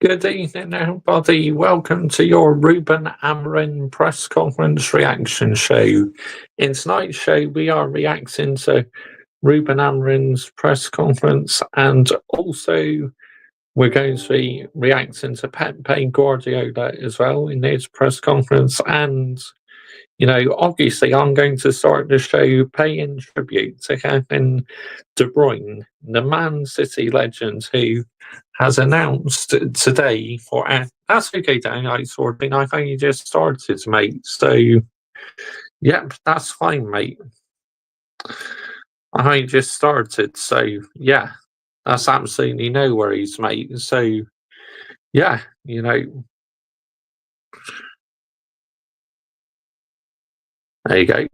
Good evening, everybody. Welcome to your Ruben Amorim press conference reaction show. In tonight's show, we are reacting to Ruben Amorim's press conference, and also we're going to be reacting to Pep Guardiola as well in his press conference. And obviously, I'm going to start the show paying tribute to Kevin De Bruyne, the Man City legend who has announced today for that's okay, Dan. I've only just started, mate. So, yep, that's fine, mate. I only just started, so yeah, that's absolutely no worries, mate. So, yeah, there you go.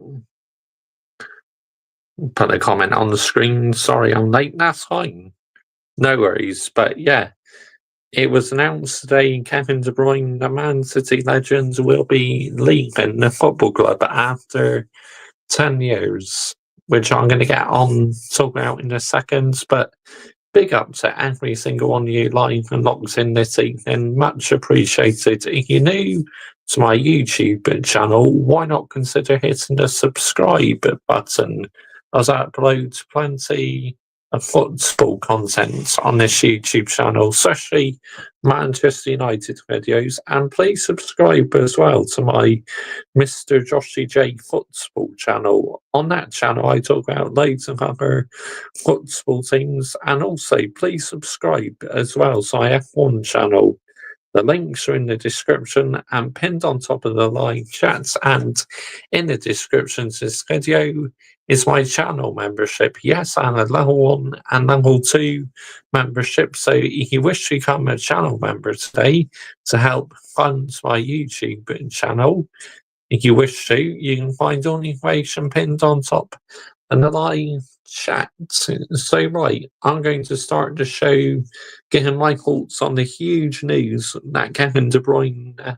Put a comment on the screen. Sorry, I'm late. That's fine. No worries. But yeah, it was announced today Kevin De Bruyne, the Man City legend, will be leaving the football club after 10 years, which I'm going to get on talk about in a second. But big up to every single one of you live and locked in this evening. Much appreciated. If you're new to my YouTube channel, why not consider hitting the subscribe button, as I upload plenty of football content on this YouTube channel, especially Manchester United videos. And please subscribe as well to my Mr. Joshy J football channel. On that channel, I talk about loads of other football teams, and also please subscribe as well to my F1 channel. The links are in the description and pinned on top of the live chats, and in the description to this video is my channel membership. Yes, and a level 1 and level 2 membership. So if you wish to become a channel member today to help fund my YouTube channel, if you wish to, you can find all the information pinned on top and the live chat. So, right, I'm going to start the show getting my thoughts on the huge news that Kevin De Bruyne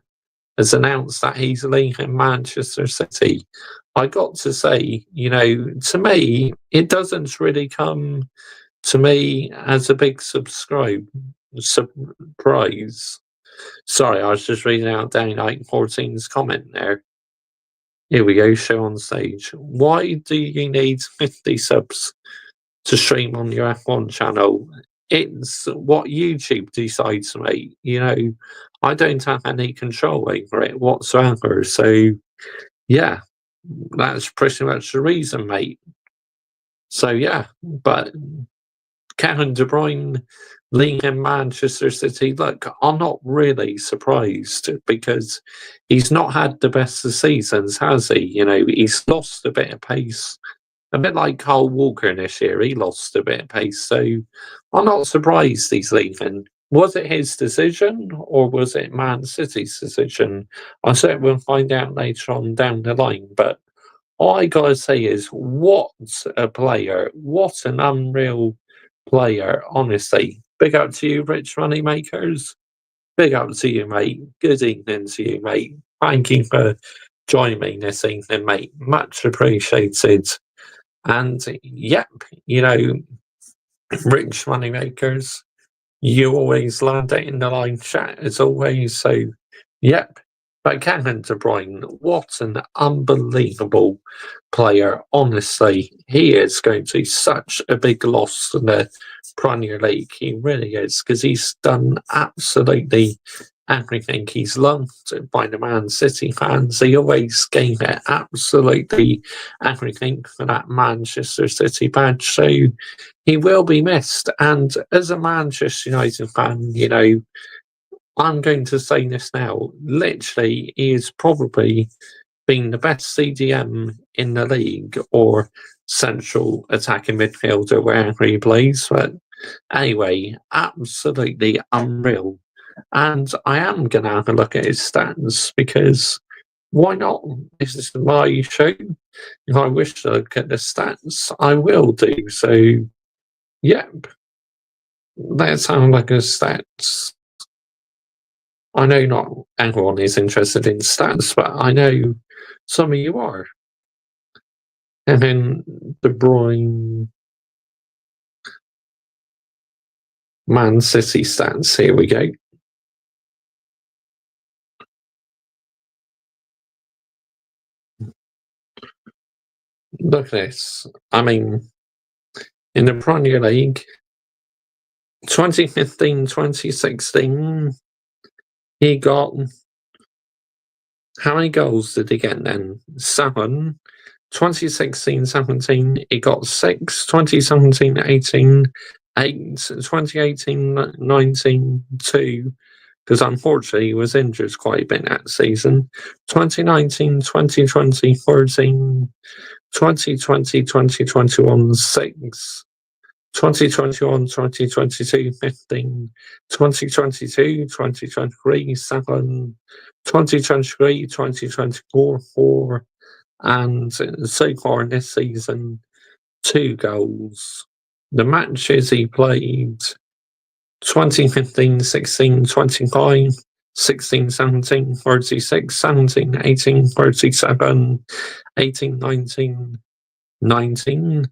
has announced that he's leaving Manchester City. I got to say, to me, it doesn't really come to me as a big surprise. Sorry, I was just reading out Danny Knight 14's comment there. Here we go, show on stage. Why do you need 50 subs to stream on your F1 channel? It's what YouTube decides, mate. I don't have any control over it whatsoever. So, yeah, that's pretty much the reason, mate. So, yeah, but Kevin De Bruyne leaving Manchester City, look, I'm not really surprised because he's not had the best of seasons, has he? He's lost a bit of pace. A bit like Kyle Walker this year, he lost a bit of pace. So I'm not surprised he's leaving. Was it his decision or was it Man City's decision? I said we'll find out later on down the line. But all I gotta say is, what a player! What an unreal player! Honestly, big up to you, Rich Moneymakers. Big up to you, mate. Good evening to you, mate. Thank you for joining me this evening, mate. Much appreciated. And yep, Rich Moneymakers, you always land it in the live chat as always. So, yep. But Kevin De Bruyne, what an unbelievable player. Honestly, he is going to be such a big loss to the Premier League. He really is, because he's done absolutely everything. He's loved by the Man City fans. He always gave it absolutely everything for that Manchester City badge. So he will be missed. And as a Manchester United fan, I'm going to say this now. Literally, he has probably been the best CDM in the league, or central attacking midfielder, wherever he plays. But anyway, absolutely unreal. And I am going to have a look at his stats, because why not? This is my show. If I wish to look at the stats, I will do. So, yep. Let's have a look at stats. I know not everyone is interested in stats, but I know some of you are. And then De Bruyne. Man City stats. Here we go. Look at this. I mean, in the Premier League, 2015-2016, he got... How many goals did he get then? 7. 2016-17, he got 6. 2017-18, 8. 2018-19, 2. Because unfortunately he was injured quite a bit that season. 2019-2020, 13. 2020-2021, 6. 2021-2022, 15. 2022-2023, 7. 2023-2024, 4. And so far in this season, 2 goals. The matches he played: 2015-16, 25, 16-17, 36, 17-18, 37, 18-19, 19,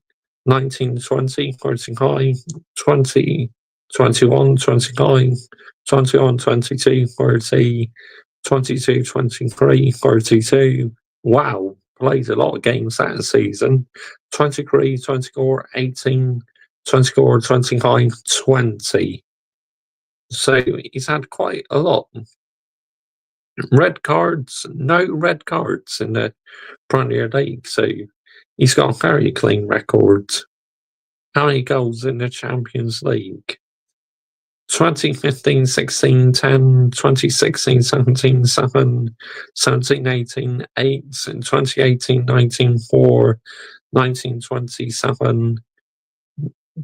19-20, 35, 20, 21, 25, 21-22, 30, 22-23, 32. Wow, played a lot of games that season. 23, 24, 18, 24, 25, 20. So he's had quite a lot. Red cards, no red cards in the Premier League, so he's got a very clean record. How many goals in the Champions League? 2015-16, 10, 2016-17, 7, 17-18, 8, 2018-19, 4, 19-20,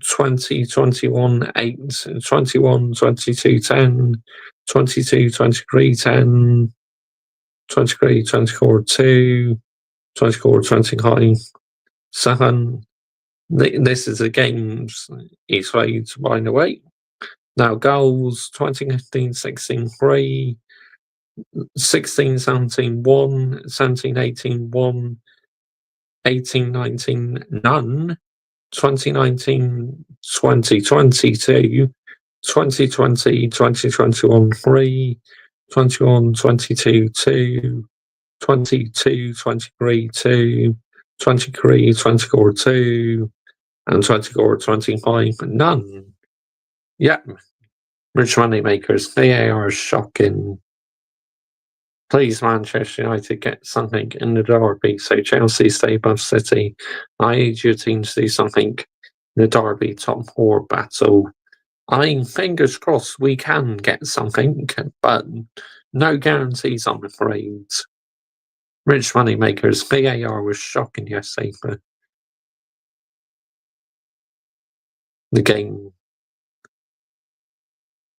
2021, 8, 21, 22, 10, 22, 23, 10, 23, 24, 2, 24, 25, 7. This is the games he's played, by the way. Now, goals: 2015-16, 3, 16-17, 1, 17-18, 1, 18-19, none, 2019-2020, 2, 2020-2021, 3, 21-22, 2, 22-23, 2, 23-24, 2, and 24-25, none. Yeah, rich money makers. They are shocking. Please, Manchester United, get something in the derby so Chelsea stay above City. I need your team to do something in the derby top 4 battle. I mean, fingers crossed we can get something, but no guarantees, I'm afraid. Rich money makers. VAR was shocking yesterday for the game.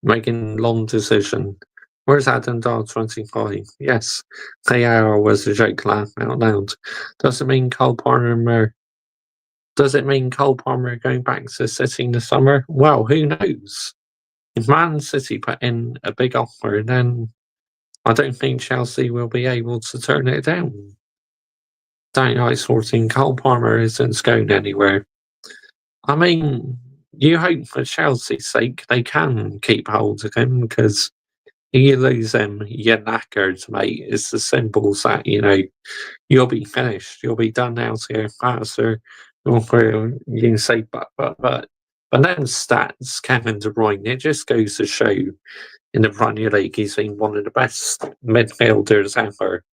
Making long decision. Where's Adam Dar 25? Yes, VAR was a joke, laugh out loud. Does it mean Cole Palmer going back to City in the summer? Well, who knows? If Man City put in a big offer, then I don't think Chelsea will be able to turn it down. Downright sorting, Cole Palmer isn't going anywhere. I mean, you hope for Chelsea's sake they can keep hold of him, because you lose him, you're knackered, mate. It's as simple as that, you'll be finished. You'll be done out here faster. You can say, but then stats, Kevin De Bruyne, it just goes to show in the Premier League he's been one of the best midfielders ever.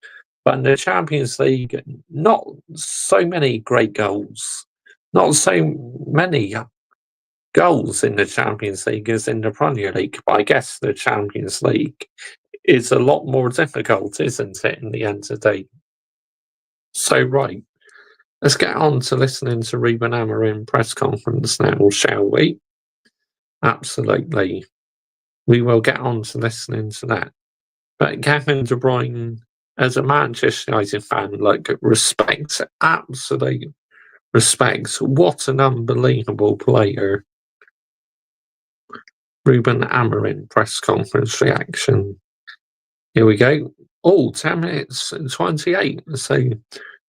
But in the Champions League, not so many great goals. Not so many goals in the Champions League as in the Premier League. But I guess the Champions League is a lot more difficult, isn't it, in the end of the day? So, right. Let's get on to listening to Ruben Amorim press conference now, shall we? Absolutely. We will get on to listening to that. But Kevin De Bruyne, as a Manchester United fan, respect, absolute respect. What an unbelievable player. Ruben Amorim press conference reaction. Here we go. 10 minutes and 28. So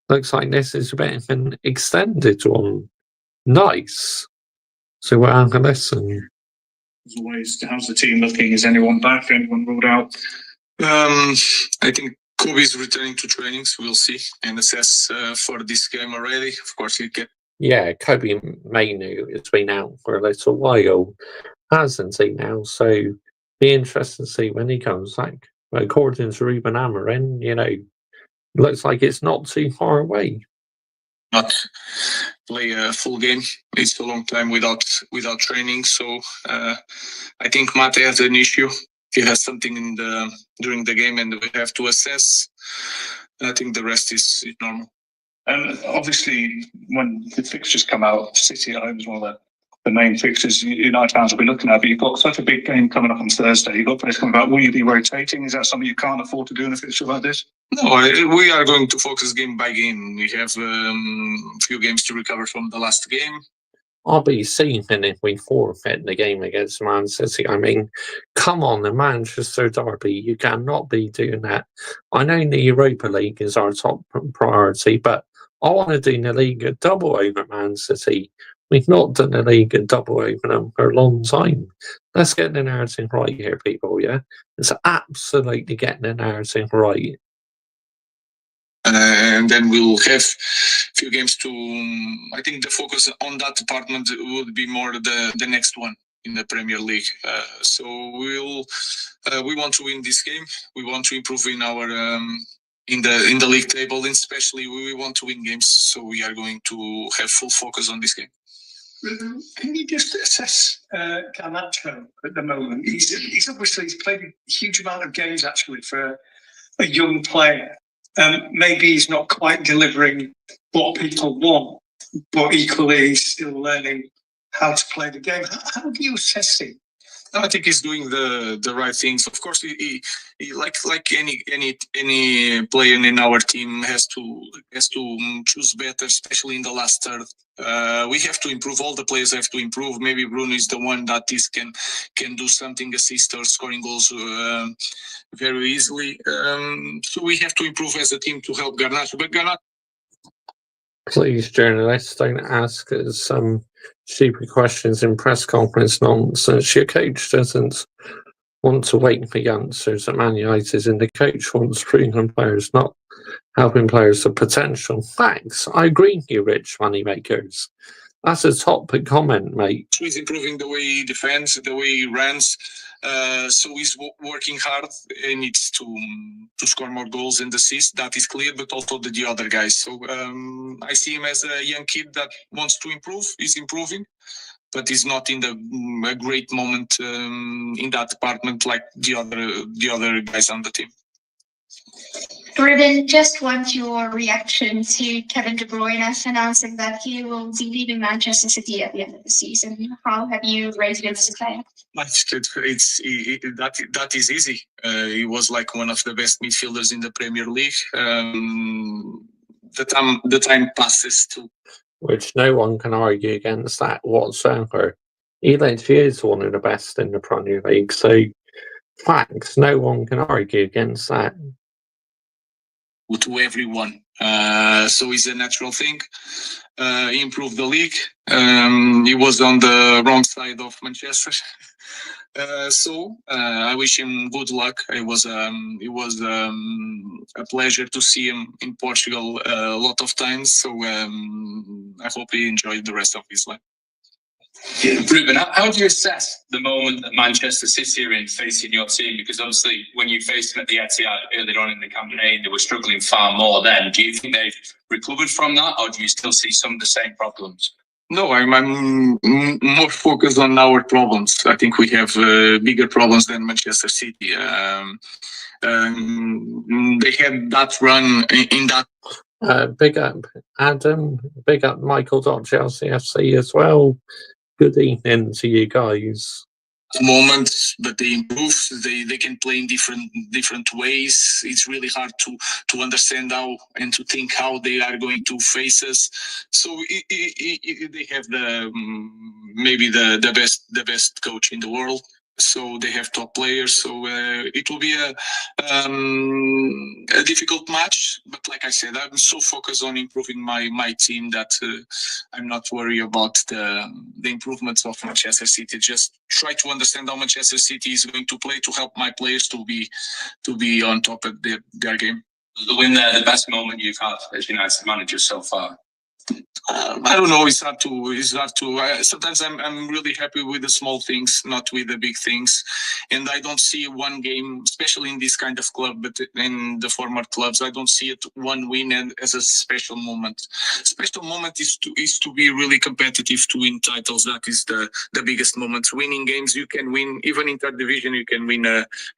looks like this is a bit of an extended one. Nice. So we'll have a listen. As always, how's the team looking? Is anyone back? Anyone ruled out? I think Kobe is returning to trainings. We'll see and assess for this game already. Of course, he can. Yeah, Kobe Mainu has been out for a little while, hasn't he now? So be interesting to see when he comes back. According to Ruben Amorim, looks like it's not too far away. Not play a full game. It's a long time without training. So I think Mate has an issue. He has something during the game, and we have to assess. I think the rest is normal. And obviously, when the fixtures come out, City at home is one of the main fixtures United fans will be looking at. But you've got such a big game coming up on Thursday. You've got players coming back. Will you be rotating? Is that something you can't afford to do in a fixture like this? No, we are going to focus game by game. We have a few games to recover from the last game. I'll be seething if we forfeit the game against Man City. I mean, come on, the Manchester derby, you cannot be doing that. I know the Europa League is our top priority, but I want to do the league at double over Man City. We've not done the league at double over them for a long time. Let's get the narrative right here, people, yeah? It's absolutely getting the narrative right. And then we'll have a few games to. I think the focus on that department would be more the next one in the Premier League. So we want to win this game. We want to improve in our in the league table, and especially we want to win games. So we are going to have full focus on this game. Can you just assess Garnacho at the moment? He's obviously played a huge amount of games actually for a young player. Maybe he's not quite delivering what people want, but equally he's still learning how to play the game. How do you assess him? I think he's doing the right things. Of course, he like any player in our team has to choose better, especially in the last third. We have to improve. All the players have to improve. Maybe Bruyne is the one that can do something, assist or scoring goals very easily. So we have to improve as a team to help Garnacho. But Garnacho. Please, journalists, don't ask us some stupid questions in press conference nonsense. Your coach doesn't want to wait for the answers at Man United, and the coach wants proven players, not helping players with potential. Thanks. I agree with you, Rich Moneymakers. That's a top comment, mate. He's improving the way he defends, the way he runs. So he's working hard. He needs to score more goals and assists. That is clear, but also the other guys. So I see him as a young kid that wants to improve. He's improving, but he's not in a great moment in that department like the other guys on the team. Ruben, just want your reaction to Kevin De Bruyne announcing that he will be leaving Manchester City at the end of the season. How have you rated him as a player? That is easy. He was like one of the best midfielders in the Premier League. The time passes too. Which no one can argue against that whatsoever. He literally is one of the best in the Premier League, so facts, no one can argue against that. To everyone. So it's a natural thing. He improved the league. He was on the wrong side of Manchester. So I wish him good luck. It was a pleasure to see him in Portugal a lot of times. So I hope he enjoyed the rest of his life. Yeah, Ruben, how do you assess the moment that Manchester City are in facing your team? Because obviously, when you faced them at the Etihad earlier on in the campaign, they were struggling far more then. Do you think they've recovered from that, or do you still see some of the same problems? No, I'm more focused on our problems. I think we have bigger problems than Manchester City. They had that run in that. Big up Adam, big up Michael.Chelsea FC as well. Good evening to you guys. Moments, but they improve. They can play in different ways. It's really hard to understand how and to think how they are going to face us. So they have maybe the best coach in the world. so they have top players. So it will be a difficult match. But like I said, I'm so focused on improving my team that I'm not worried about the improvements of Manchester City. Just try to understand how Manchester City is going to play to help my players to be on top of their game. Was the win there the best moment you've had as United manager so far? I don't know. It's hard to. Sometimes I'm really happy with the small things, not with the big things. And I don't see one game, especially in this kind of club, but in the former clubs, I don't see it one win as a special moment. Special moment is to be really competitive to win titles. That is the biggest moment. Winning games, you can win even in third division. You can win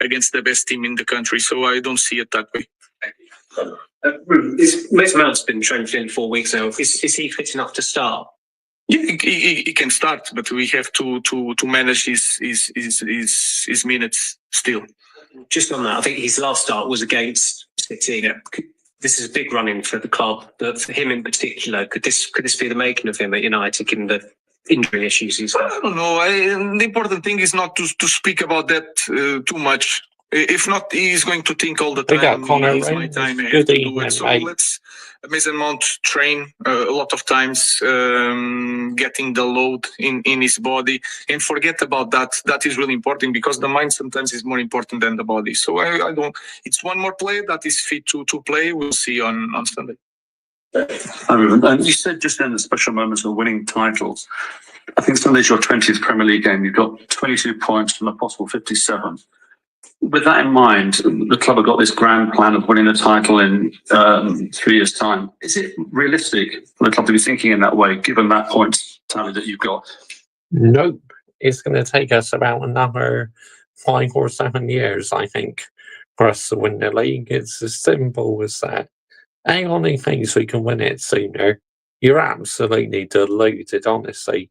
against the best team in the country. So I don't see it that way. Mason Mount's been trained in 4 weeks now. Is he fit enough to start? Yeah, he can start, but we have to manage his minutes still. Just on that, I think his last start was against City. Yeah. This is a big run-in for the club, but for him in particular, could this be the making of him at United, given the injury issues he's had? I don't know. The important thing is not to speak about that too much. If not, he's going to think all the We got time. Connor It's my Rains. time. I have Good to do evening, it. So mate. let's Mason Mount train a lot of times, getting the load in his body, and forget about that. That is really important because the mind sometimes is more important than the body. So I don't. It's one more player that is fit to play. We'll see on Sunday. Hi, Ruben. And you said just then the special moments of winning titles. I think Sunday's your 20th Premier League game. You've got 22 points from a possible 57. With that in mind, the club have got this grand plan of winning the title in 3 years' time. Is it realistic for the club to be thinking in that way, given that points tally that you've got? Nope. It's going to take us about another 5 or 7 years, I think, for us to win the league. It's as simple as that. Anyone thinks we can win it sooner, you're absolutely deluded, honestly.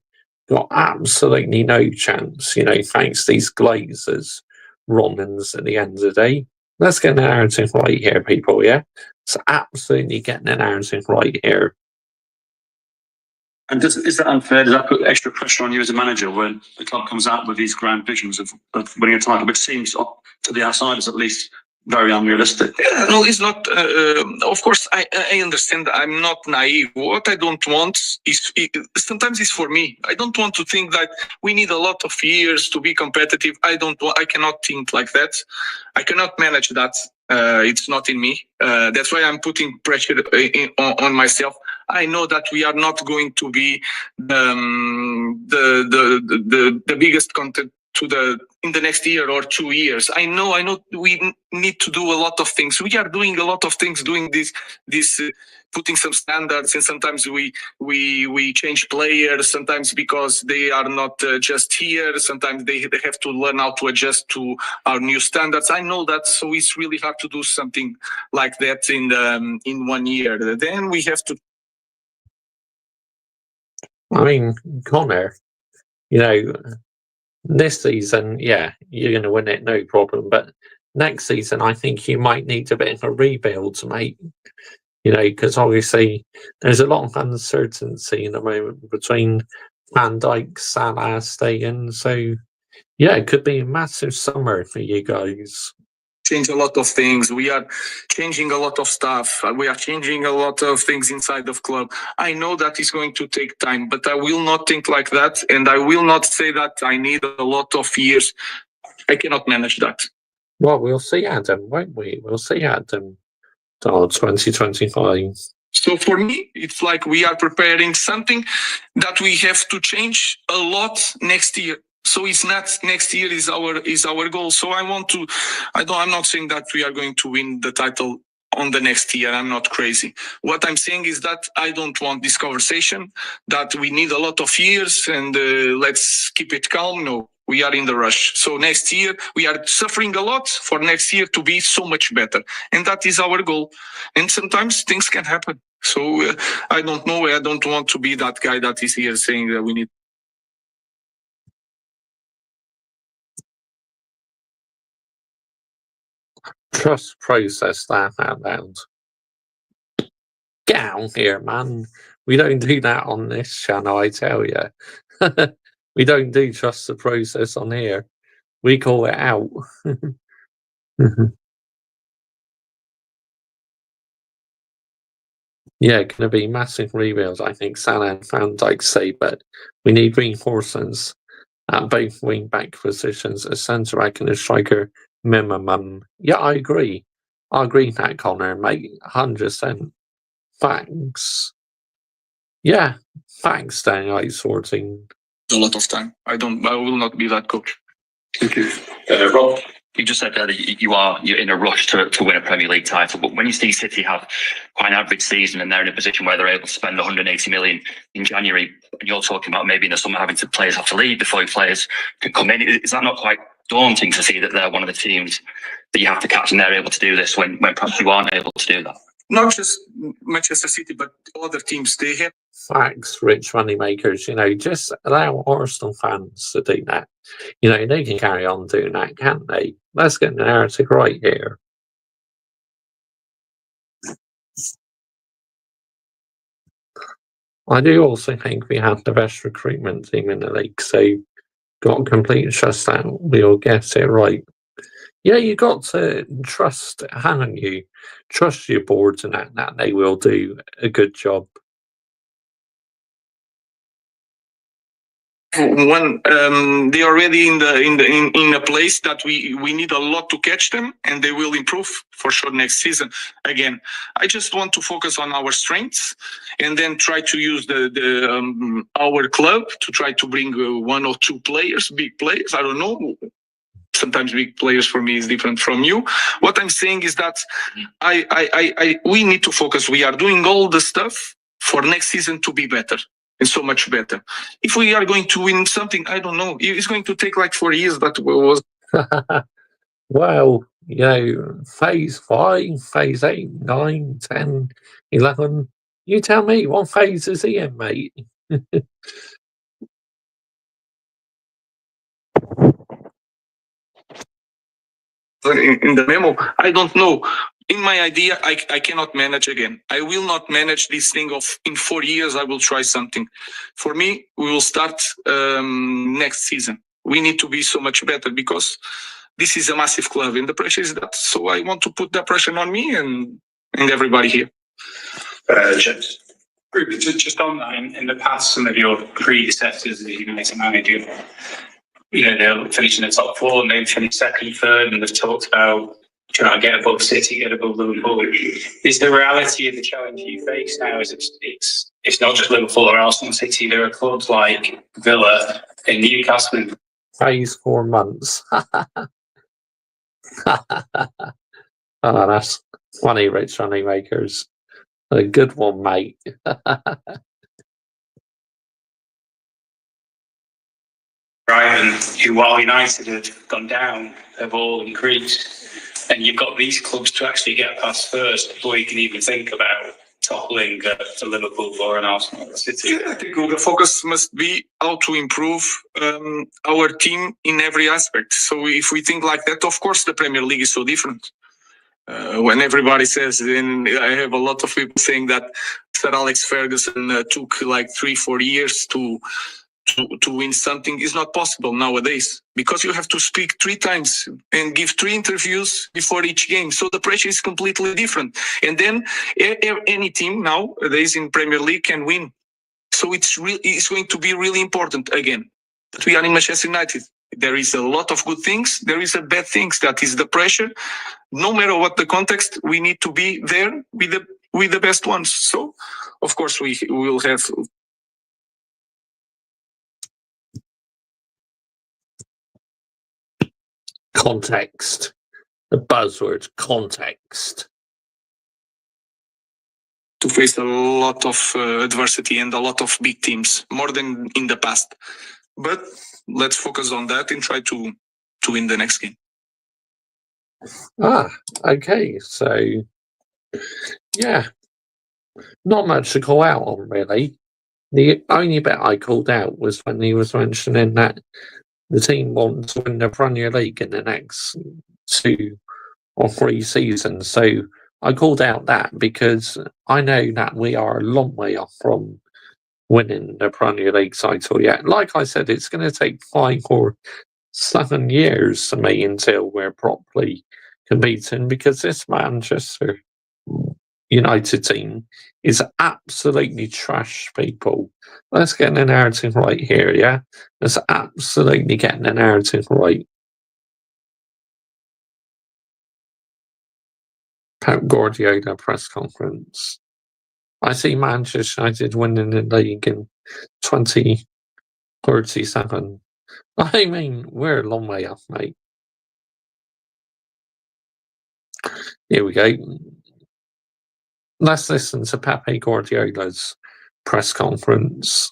Got absolutely no chance, thanks to these Glazers, Romans at the end of the day. Let's get the narrative right here, people, yeah? It's absolutely getting the narrative right here. And is that unfair? Does that put extra pressure on you as a manager when the club comes out with these grand visions of winning a title, which seems, to the outsiders at least, very unrealistic? Yeah, no, it's not. Of course, I understand. I'm not naive. What I don't want is sometimes it's for me. I don't want to think that we need a lot of years to be competitive. I cannot think like that. I cannot manage that. It's not in me. That's why I'm putting pressure on myself. I know that we are not going to be the biggest content in the next year or 2 years. I know we need to do a lot of things. We are doing a lot of things, doing this putting some standards, and sometimes we change players, sometimes because they are not just here, sometimes they have to learn how to adjust to our new standards. I know that, so it's really hard to do something like that in 1 year. Then we have to. I mean, Connor, this season, yeah, you're going to win it, no problem. But next season, I think you might need a bit of a rebuild, mate. Because obviously there's a lot of uncertainty in the moment between Van Dijk, Salah staying. So, yeah, it could be a massive summer for you guys. Change a lot of things. We are changing a lot of stuff. We are changing a lot of things inside of club. I know that is going to take time, but I will not think like that, and I will not say that I need a lot of years. I cannot manage that. Well, we'll see, Adam, won't we? We'll see, Adam. 2025. So for me, it's like we are preparing something that we have to change a lot next year. So it's not next year is our goal. So I'm not saying that we are going to win the title on the next year. I'm not crazy. What I'm saying is that I don't want this conversation that we need a lot of years and let's keep it calm. No, we are in the rush. So next year we are suffering a lot for next year to be so much better. And that is our goal. And sometimes things can happen. So I don't know. I don't want to be that guy that is here saying that we need. Just process that out loud. Get out here, man. We don't do that on this channel, I tell you. We don't do trust the process on here. we call it out. Yeah, going to be massive rebuilds, I think Salah and Van Dijk say, but we need reinforcements at both wing back positions, a centre back and a striker minimum. Yeah, I agree. I agree with that, Connor, mate. 100%. Thanks. Yeah, thanks, Daniel, sorting. A lot of time. I will not be that coach. Thank you. Rob, you just said there that you're in a rush to win a Premier League title, but when you see City have quite an average season and they're in a position where they're able to spend 180 million in January, and you're talking about maybe in the summer having players have to leave before players can come in, is that not quite daunting to see that they're one of the teams that you have to catch and they're able to do this when perhaps you aren't able to do that? Not just Manchester City, but other teams, they have. Facts, rich money makers, just allow Arsenal fans to do that. They can carry on doing that, can't they? Let's get the narrative right here. I do also think we have the best recruitment team in the league, so got complete trust that we'll get it right. Yeah, you got to trust, haven't you? Trust your boards and that they will do a good job. When they are already in a place that we need a lot to catch them, and they will improve for sure next season. Again, I just want to focus on our strengths, and then try to use our club to try to bring one or two players, big players. I don't know. Sometimes big players for me is different from you. What I'm saying is that we need to focus. We are doing all the stuff for next season to be better. And so much better. If we are going to win something, I don't know. It's going to take like 4 years. That was. Well, phase 5, phase 8, 9, 10, 11. You tell me, what phase is he in, mate? In the memo, I don't know. In my idea, I cannot manage again. I will not manage this thing of in 4 years, I will try something. For me, we will start next season. We need to be so much better because this is a massive club and the pressure is that. So I want to put that pressure on me and everybody here. Ruben, just on that, in the past, some of your predecessors as you as a manager, they'll finish in the top 4 and maybe finish second, third, and they've talked about trying to get above City, get above Liverpool. Is the reality of the challenge you face now is it's not just Liverpool or Arsenal City, there are clubs like Villa and Newcastle. Phase 4 months. Oh, that's funny, rich money makers. A good one, mate. Brighton, who while United have gone down, have all increased. And you've got these clubs to actually get past first before you can even think about toppling to Liverpool or an Arsenal or City. Yeah, I think the focus must be how to improve our team in every aspect. So if we think like that, of course, the Premier League is so different. When everybody says, and I have a lot of people saying that Sir Alex Ferguson took like 3-4 years to win something, is not possible nowadays because you have to speak 3 times and give 3 interviews before each game. So the pressure is completely different. And then any team nowadays in Premier League can win. So it's going to be really important again that we are in Manchester United. There is a lot of good things. There is a bad things. That is the pressure. No matter what the context, we need to be there with the best ones. So of course we will have. Context. The buzzword, context. To face a lot of adversity and a lot of big teams, more than in the past. But let's focus on that and try to win the next game. Okay. So, yeah. Not much to call out on, really. The only bit I called out was when he was mentioning that the team wants to win the Premier League in the next 2 or 3 seasons. So I called out that because I know that we are a long way off from winning the Premier League title yet. Like I said, it's going to take 5 or 7 years to me until we're properly competing, because this Manchester United team is absolutely trash, people. Let's get the narrative right here, yeah? Let's absolutely get the narrative right. Pep Guardiola press conference. I see Manchester United winning the league in 2037. I mean, we're a long way off, mate. Here we go. Let's listen to Pepe Guardiola's press conference.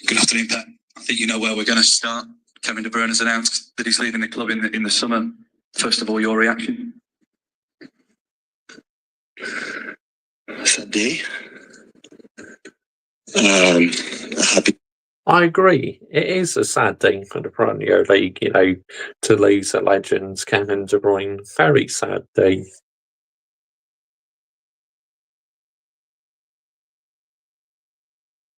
Good afternoon, Pep. I think you know where we're going to start. Kevin De Bruyne has announced that he's leaving the club in the summer. First of all, your reaction? Sad day. Happy. I agree. It is a sad thing for the Premier League, you know, to lose a legend, Kevin De Bruyne. Very sad day.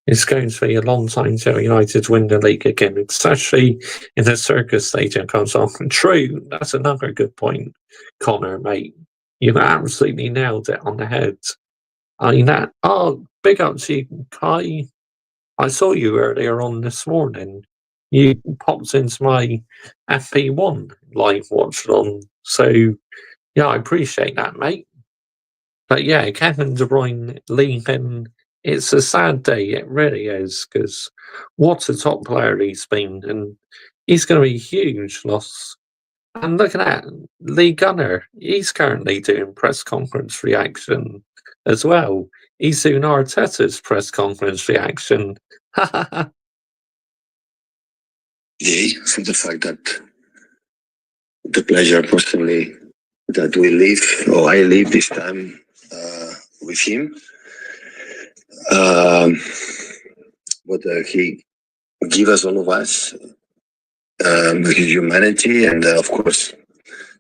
It's going to be a long time till United win the league again, especially in the Circus Stadium comes off. True, that's another good point, Connor, mate. You absolutely nailed it on the head. I mean, big up to you, Kai. I saw you earlier on this morning. You popped into my FP1 live watch on. So, yeah, I appreciate that, mate. But yeah, Kevin De Bruyne leaving, it's a sad day. It really is, because what a top player he's been. And he's going to be a huge loss. And look at that, Lee Gunner. He's currently doing press conference reaction as well. He's doing Arteta's press conference reaction. Day for the fact that the pleasure personally that we live, or I live this time with him. What he give us, all of us, his humanity, and of course,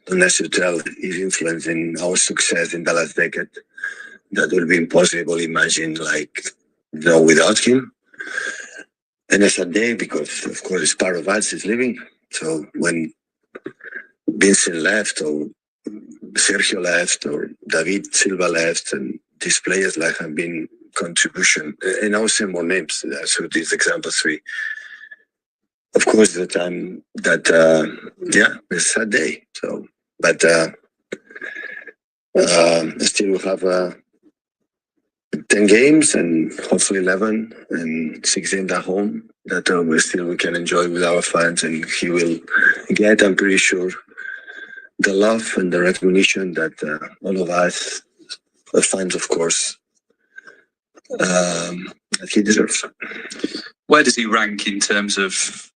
don't necessarily tell his influence in our success in the last decade. That will be impossible. Imagine, without him. And it's a day because, of course, it's part of us is living. So when Vincent left, or Sergio left, or David Silva left, and these players have been contribution, and I will say more names. So these examples three. Of course, the time that it's a day. So, but still we have 10 games and hopefully 11 and 6 games at home that we can enjoy with our fans, and he will get, I'm pretty sure, the love and the recognition that all of us, the fans, of course, that he deserves. Where does he rank in terms of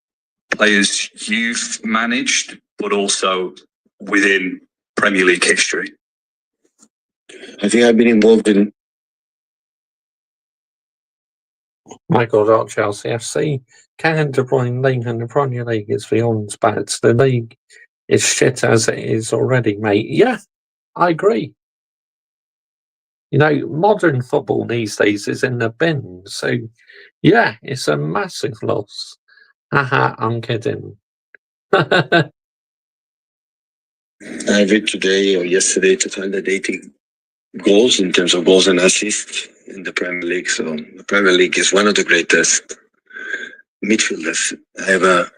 players you've managed, but also within Premier League history? I think I've been involved in Michael Chelsea FC. Kevin De Bruyne leaving the Premier League is beyond bad. The league is shit as it is already, mate. Yeah, I agree. You know, modern football these days is in the bin. So, yeah, it's a massive loss. Haha, I'm kidding. I read today or yesterday 280 goals in terms of goals and assists in the Premier League. So the Premier League is one of the greatest midfielders I ever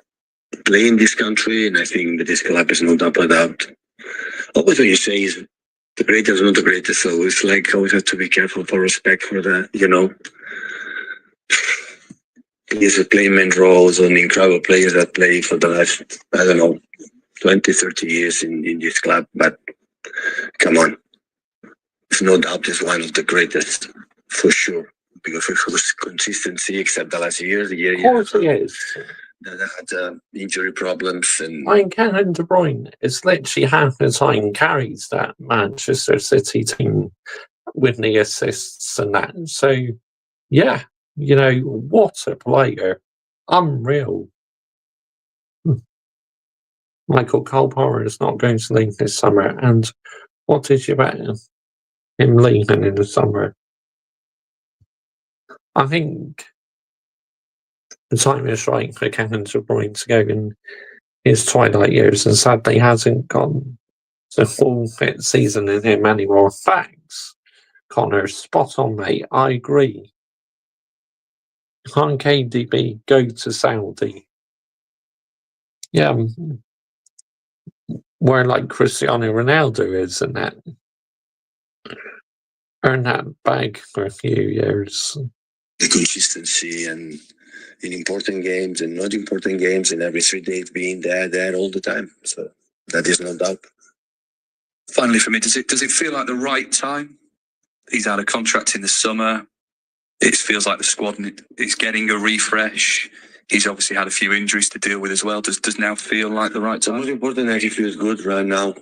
play in this country, and I think that this club is no doubt about. Always what you say is the greatest, not the greatest. So it's always have to be careful for respect for the, players who play main roles and incredible players that play for the last, 20, 30 years in this club. But come on. There's no doubt he's one of the greatest, for sure. Because of his consistency, except the last year, Of course he is. That had injury problems. And I mean, Kevin De Bruyne is literally half the time carries that Manchester City team with the assists and that. So, yeah, what a player. Unreal. Michael Cole Palmer is not going to leave this summer. And what did you bet him leaving in the summer? I think the time is right for Kevin De Bruyne to go, and his twilight years and sadly hasn't gone the full fit season in him anymore. Thanks, Connor. Spot on, mate. I agree. Can't KDB go to Saudi? Yeah, where like Cristiano Ronaldo is and that. Earn that bag for a few years. The consistency and in important games and not important games, and every 3 days being there all the time. So that is no doubt. Finally, for me, does it feel like the right time? He's out of contract in the summer. It feels like the squad is getting a refresh. He's obviously had a few injuries to deal with as well. Does now feel like the right The most time? important that he feels good right now.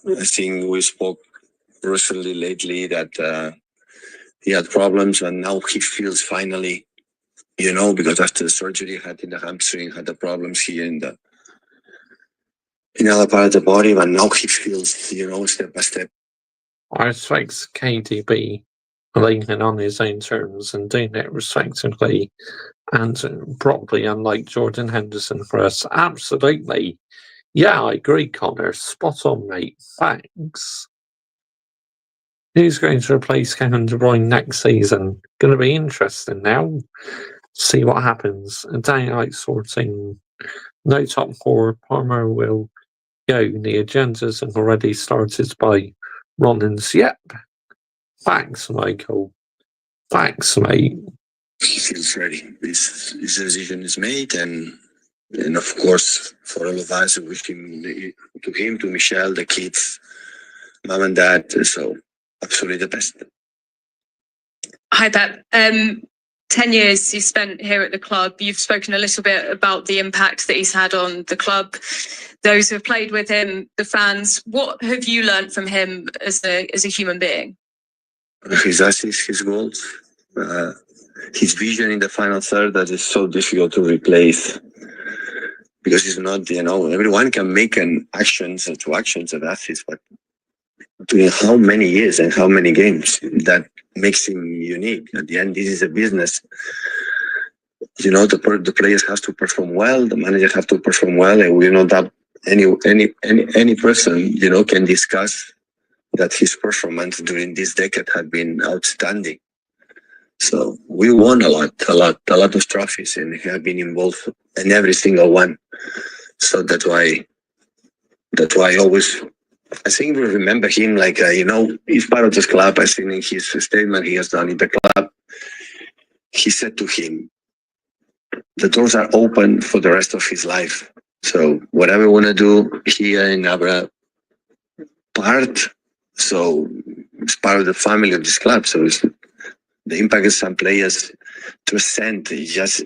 I think we spoke recently lately that he had problems and now he feels finally, because after the surgery he had in the hamstring, had the problems here in other part of the body, but now he feels, step by step. I respect KDB leaning on his own terms and doing it respectively and properly, unlike Jordan Henderson for us. Absolutely. Yeah, I agree, Connor. Spot on, mate. Thanks. Who's going to replace Kevin De Bruyne next season? Going to be interesting now. See what happens. A day out sorting. No top four. Palmer will go. The agendas have already started by Rollins. Yep. Thanks, Michael. Thanks, mate. He feels ready. His decision is made, and of course, for all of us, we wish him, to Michelle, the kids, mom and dad. So absolutely the best. Hi, Pep. 10 years you spent here at the club. You've spoken a little bit about the impact that he's had on the club, those who have played with him, the fans. What have you learned from him as a human being? His assists, his goals, his vision in the final third that is so difficult to replace because he's not, everyone can make actions and assists, but doing how many years and how many games, that makes him unique. At the end, this is a business. The players have to perform well, the manager have to perform well, and we know that any person, can discuss that his performance during this decade had been outstanding. So we won a lot of trophies, and he have been involved in every single one. So that's why I think we remember him like, he's part of this club. I think in his statement he has done in the club, he said to him, the doors are open for the rest of his life. So whatever we want to do here in our part, so it's part of the family of this club. So the impact of some players to ascend just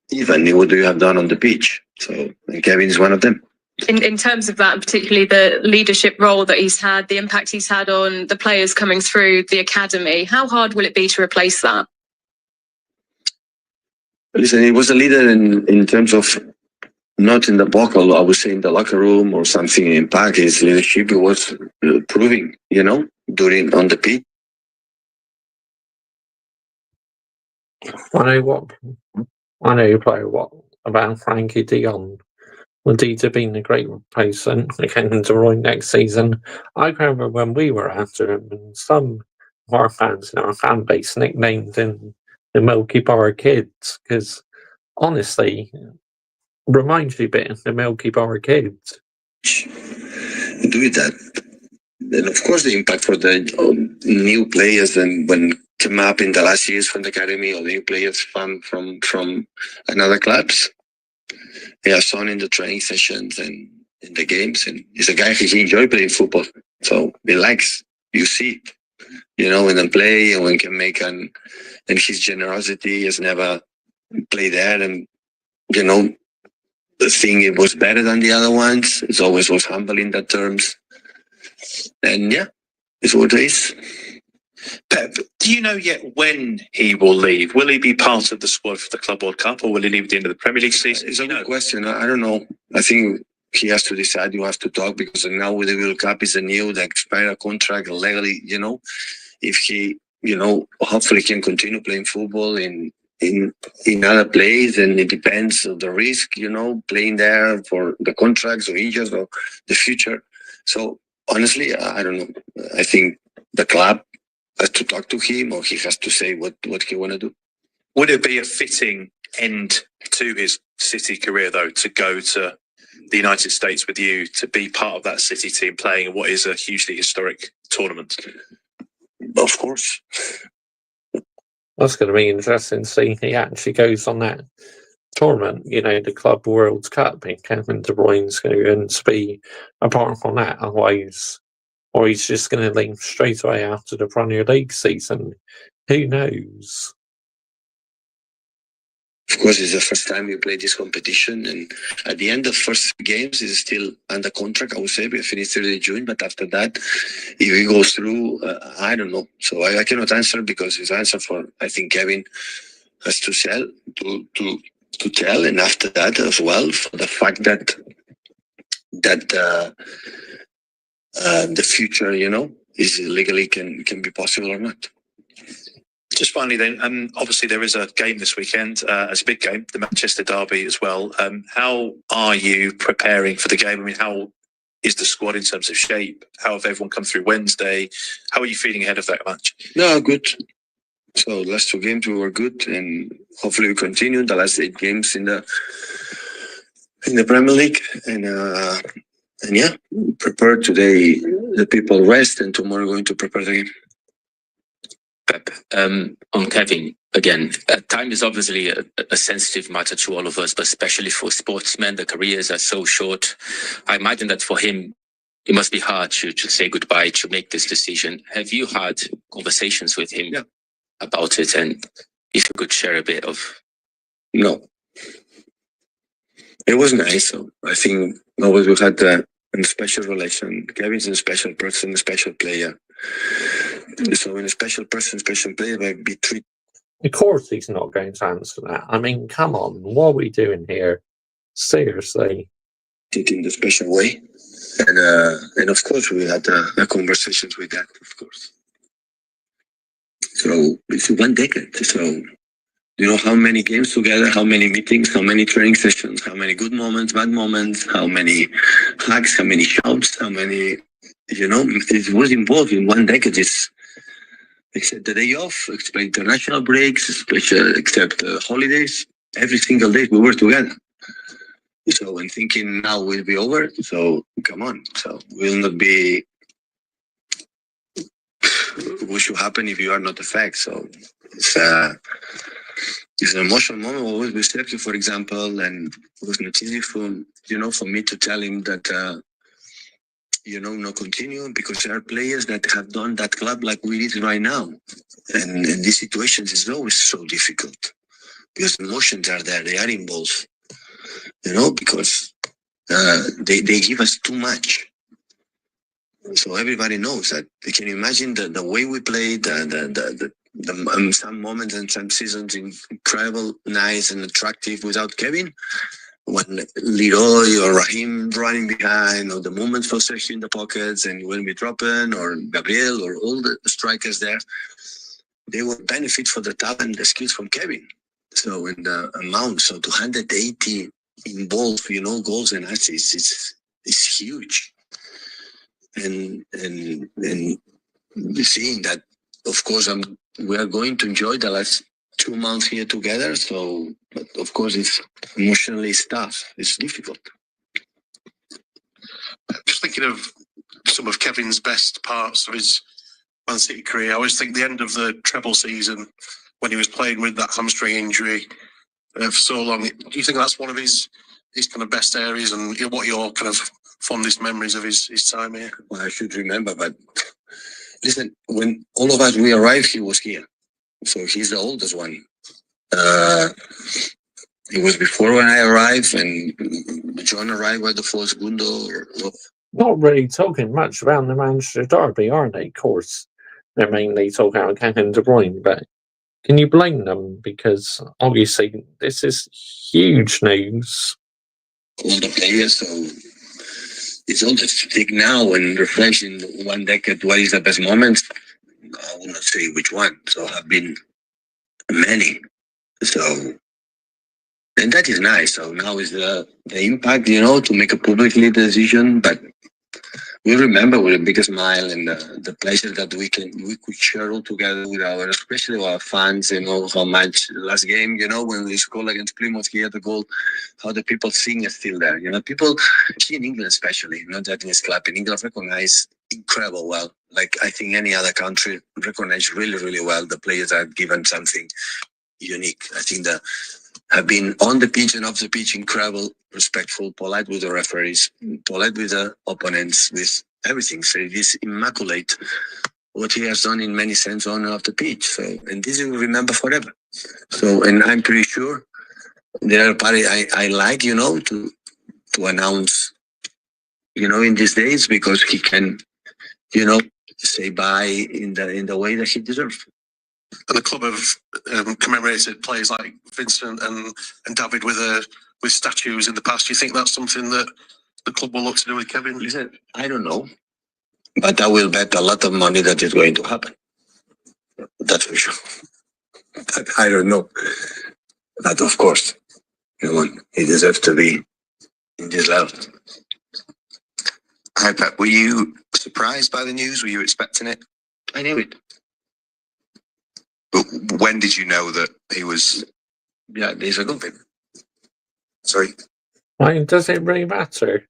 even what you have done on the pitch. So and Kevin is one of them. In terms of that, and particularly the leadership role that he's had, the impact he's had on the players coming through the academy, how hard will it be to replace that? Listen, he was a leader in terms of not in the buckle, I would say in the locker room or something. In impact, his leadership was proving, during on the pitch. I know you play what about Frankie de Jong. Indeed, have been a great replacement for Kevin De Bruyne next season. I remember when we were after him, and some of our fans in our fan base nicknamed him the Milky Bar Kids, because honestly, reminds you a bit of the Milky Bar Kids. Do that. And of course, the impact for the new players and when came up in the last years from the academy or the new players from another clubs. They are shown in the training sessions and in the games, and he's a guy who enjoys playing football. So he likes, you see it, when they play and when he can make and his generosity has never played there, and the thing it was better than the other ones. It always was humble in that terms, and yeah, it's what it is. Pep, do you know yet when he will leave? Will he be part of the squad for the Club World Cup, or will he leave at the end of the Premier League season? It's a good question. I don't know. I think he has to decide. You have to talk because now with the World Cup is a new, the expired contract legally. If he, hopefully can continue playing football in in other plays, and it depends on the risk, playing there for the contracts or injuries or the future. So honestly, I don't know. I think the club has to talk to him, or he has to say what he want to do. Would it be a fitting end to his City career, though, to go to the United States with you, to be part of that City team playing in what is a hugely historic tournament? Of course. That's going to be interesting to see. He actually goes on that tournament, the Club World Cup, and Kevin De Bruyne's going to be apart from that. Otherwise, or he's just going to leave straight away after the Premier League season. Who knows? Of course, it's the first time we play this competition, and at the end of first games, he's still under contract. I would say we finished early June, but after that, if he goes through, I don't know. So I cannot answer, because his answer for, I think, Kevin has to sell to tell, and after that as well, for the fact that the future, is legally can be possible or not. Just finally then, obviously there is a game this weekend, it's a big game, the Manchester Derby as well. How are you preparing for the game? I mean, how is the squad in terms of shape? How have everyone come through Wednesday? How are you feeling ahead of that match? No, good. So last 2 games we were good, and hopefully we continue the last 8 games in the Premier League, and yeah, prepare today. The people rest, and tomorrow we're going to prepare the game. Pep, on Kevin again, time is obviously a sensitive matter to all of us, but especially for sportsmen, the careers are so short. I imagine that for him, it must be hard to say goodbye, to make this decision. Have you had conversations with him about it? And if you could share a bit of... No. It was nice. So I think always we had a special relation. Kevin's a special person, a special player. So when a special person, special player might be treated. Of course he's not going to answer that. I mean, come on, what are we doing here? Seriously. In the special way. And of course we had a conversations with that, of course. So it's 1 decade. So how many games together, how many meetings, how many training sessions, how many good moments, bad moments, how many hugs, how many shouts, how many, it was involved in 1 decade. Except the day off, except international breaks, except holidays, every single day we were together. So when thinking now will be over, so come on. So will not be what should happen if you are not a fact. So it's an emotional moment always with Sergio, for example, and it was not easy for me to tell him that no continue, because there are players that have done that club like we did right now, and these situations is always so difficult because emotions are there, they are involved, because they give us too much. So everybody knows that. They can imagine the way we played, some moments and some seasons incredible, nice and attractive without Kevin. When Leroy or Raheem running behind, or the moments for Sergio in the pockets, and when we drop in, or Gabriel, or all the strikers there, they will benefit for the talent, the skills from Kevin. So in the amount, so 280 involved, goals and assists, it's huge. And seeing that, of course, we are going to enjoy the last 2 months here together. So, but of course, it's emotionally tough. It's difficult. Just thinking of some of Kevin's best parts of his Man City career, I always think the end of the treble season when he was playing with that hamstring injury for so long. Do you think that's one of his kind of best areas, and what your kind of fondest memories of his time here? Well, I should remember, but listen, when all of us we arrived, he was here. So he's the oldest one. It was before when I arrived, and John arrived with the first Gundo. Not really talking much about the Manchester Derby, are they? Of course, they're mainly talking about Kevin De Bruyne, but can you blame them? Because obviously this is huge news. All the players, so it's all the take now and reflect in 1 decade. What is the best moment? I will not say which one. So have been many, So, and that is nice. So now is the impact, you know, to make a publicly decision, but we remember with a big smile and the pleasure that we could share all together with our, especially our fans. You know how much last game, you know, when we scored against Plymouth, he had the goal, how the people sing is still there. You know, people here in England, especially, not that in his club in England, recognize incredible well. Like I think any other country recognize really, really well the players that have given something unique. I think that have been on the pitch and off the pitch incredible, respectful, polite with the referees, polite with the opponents, with everything. So it is immaculate what he has done in many sense on and off the pitch. So, and this you will remember forever. So, and I'm pretty sure there are parties I like, you know, to announce, you know, in these days because he can, you know, say bye in the way that he deserves. And the club have commemorated players like Vincent and David with statues in the past. Do you think that's something that the club will look to do with Kevin? Listen, I don't know, but I will bet a lot of money that is going to happen. That's for sure. But I don't know. But of course, you know, he deserves to be in this level. Hi, Pep. Were you surprised by the news? Were you expecting it? I knew it. But when did you know that he was? Yeah, days ago. Sorry. I mean, does it really matter,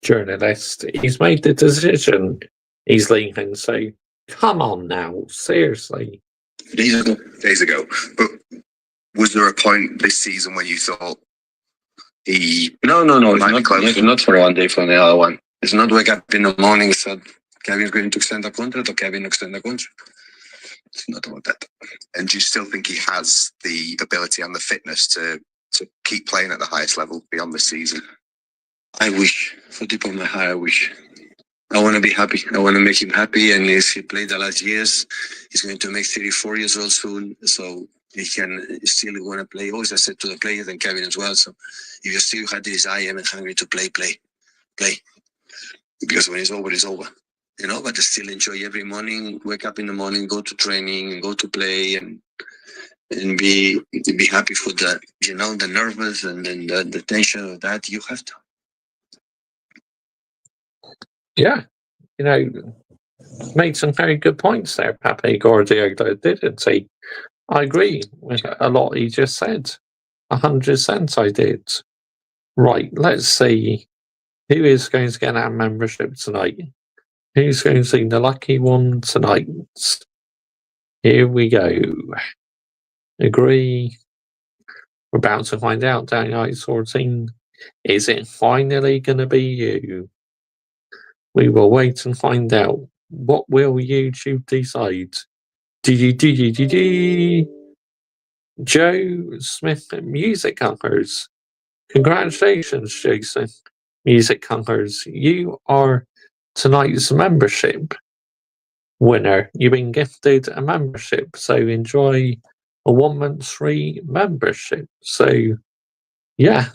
journalist? He's made the decision. He's leaving, so come on now, seriously. Days ago. Days ago. But was there a point this season when you thought he? No. Might be close. It's not for one day for the other one. It's not wake up in the morning and said Kevin's going to extend the contract or Kevin extend the contract. It's not about that. And do you still think he has the ability and the fitness to keep playing at the highest level beyond this season? I wish, for deep of my heart, I wish. I want to be happy. I want to make him happy. And as he played the last years, he's going to make 34 years old soon. So he can still want to play. Always I said to the players and Kevin as well. So if you still had this I am hungry to play. Because when it's over, it's over. You know, but I still enjoy every morning, wake up in the morning, go to training and go to play and be happy for the, you know, the nervous and then the tension of that you have to. Yeah, you know, made some very good points there, Pape Guardiola, didn't he? I agree with a lot he just said. 100% I did. Right, let's see who is going to get our membership tonight. Who's going to be the lucky one tonight? Here we go. Agree. We're about to find out down night 14. Is it finally going to be you? We will wait and find out. What will YouTube decide? Joe Smith Music Covers. Congratulations, Jason. Music Covers. You are tonight's membership winner. You've been gifted a membership, so enjoy a 1 month free membership. So, yeah,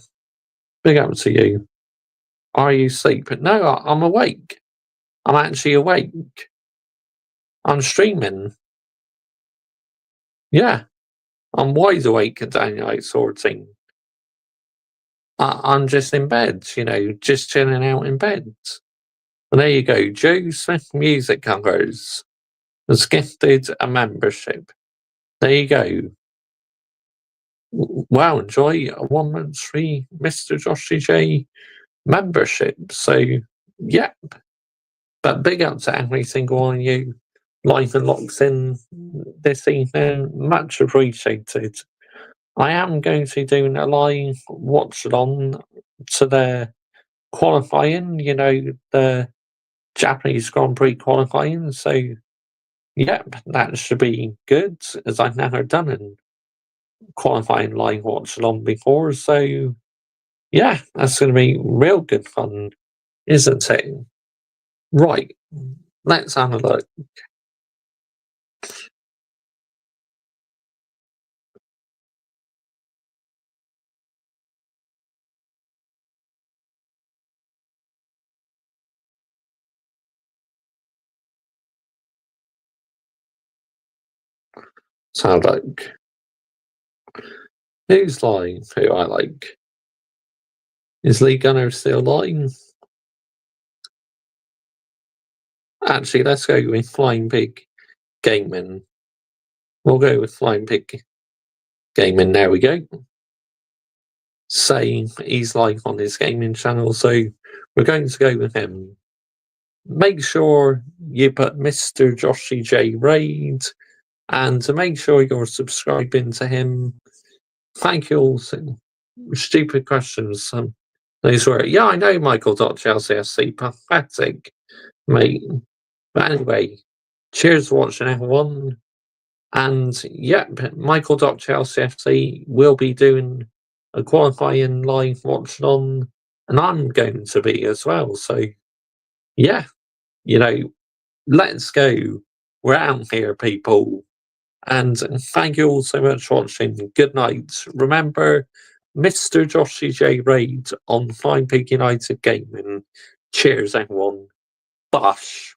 big up to you. Are you sleeping? No, I'm awake. I'm actually awake. I'm streaming. Yeah, I'm wide awake at daylight sorting. I'm just in bed, you know, just chilling out in bed. And there you go. Joe Smith Music Covers has gifted a membership. There you go. Wow, enjoy a 1 month free Mr. Joshy J membership. So, yep. But big up to every single one of you live and locked in this evening. Much appreciated. I am going to be doing a live watch along to their qualifying, you know, the Japanese Grand Prix qualifying. So, yep, that should be good, as I've never done a qualifying live watch along before. So, yeah, that's going to be real good fun, isn't it? Right, let's have a look. Let's have a look. Who's lying? Who I like? Is Lee Gunner still lying? Actually, let's go with Flying Pig Gaming. We'll go with Flying Pig Gaming. There we go. Say he's live on his gaming channel, so we're going to go with him. Make sure you put Mr. Joshy J Raid, and to make sure you're subscribing to him. Thank you all. Stupid questions. Those were, yeah, I know Michael.ChelseaFC, pathetic, mate. But anyway, cheers for watching, everyone. And yep, Michael.ChelseaFC will be doing a qualifying live watch on, and I'm going to be as well. So, yeah, let's go. We're out here, people. And thank you all so much for watching. Good night. Remember, Mr. Joshy J Raid on Flying Pig United Gaming. Cheers, everyone. Bosh.